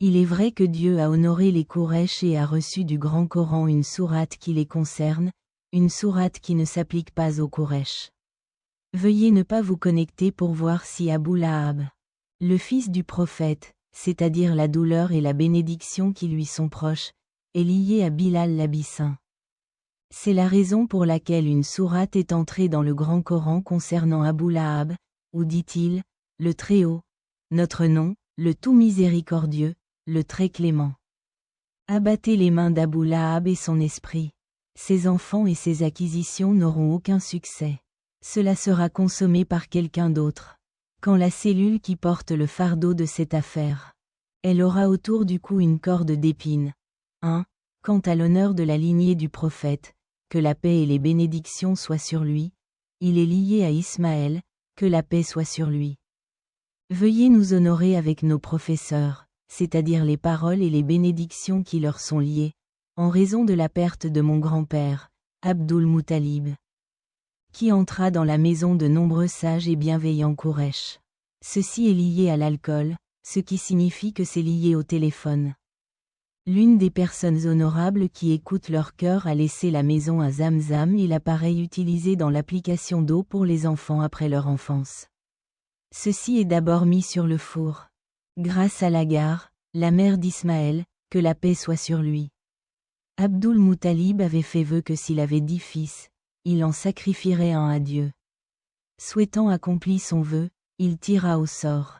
Il est vrai que Dieu a honoré les Quraysh et a reçu du Grand Coran une sourate qui les concerne, une sourate qui ne s'applique pas aux Quraysh. Veuillez ne pas vous connecter pour voir si Abu Lahab, le fils du prophète, c'est-à-dire la douleur et la bénédiction qui lui sont proches, est lié à Bilal l'Abyssin. C'est la raison pour laquelle une sourate est entrée dans le Grand Coran concernant Abu Lahab, où dit-il, le Très-Haut, notre nom, le tout miséricordieux, le très clément. Abattez les mains d'Abu Lahab et son esprit. Ses enfants et ses acquisitions n'auront aucun succès. Cela sera consommé par quelqu'un d'autre. Quand la cellule qui porte le fardeau de cette affaire. Elle aura autour du cou une corde d'épines. 1. Quant à l'honneur de la lignée du prophète, que la paix et les bénédictions soient sur lui, il est lié à Ismaël, que la paix soit sur lui. Veuillez nous honorer avec nos professeurs, c'est-à-dire les paroles et les bénédictions qui leur sont liées, en raison de la perte de mon grand-père, Abdul Muttalib, qui entra dans la maison de nombreux sages et bienveillants Quraysh. Ceci est lié à l'alcool, ce qui signifie que c'est lié au téléphone. L'une des personnes honorables qui écoutent leur cœur a laissé la maison à Zamzam et l'appareil utilisé dans l'application d'eau pour les enfants après leur enfance. Ceci est d'abord mis sur le four. Grâce à Lagar, la mère d'Ismaël, que la paix soit sur lui. Abdul Muttalib avait fait vœu que s'il avait 10 fils, il en sacrifierait un à Dieu. Souhaitant accomplir son vœu, il tira au sort.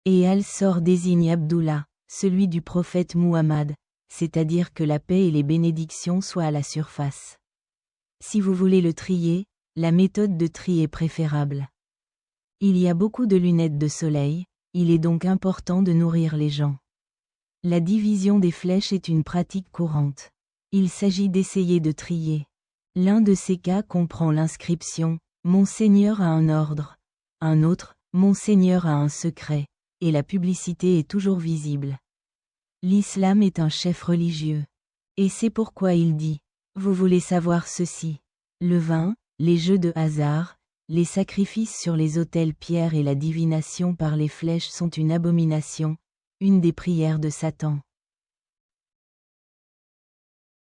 Et al-sort désigne Abdullah, celui du prophète Muhammad, c'est-à-dire que la paix et les bénédictions soient à la surface. Si vous voulez le trier, la méthode de tri est préférable. Il y a beaucoup de lunettes de soleil, il est donc important de nourrir les gens. La division des flèches est une pratique courante. Il s'agit d'essayer de trier. L'un de ces cas comprend l'inscription « Monseigneur a un ordre », un autre « Monseigneur a un secret », et la publicité est toujours visible. L'islam est un chef religieux. Et c'est pourquoi il dit « Vous voulez savoir ceci. Le vin, les jeux de hasard, les sacrifices sur les autels pierres et la divination par les flèches sont une abomination, une des prières de Satan.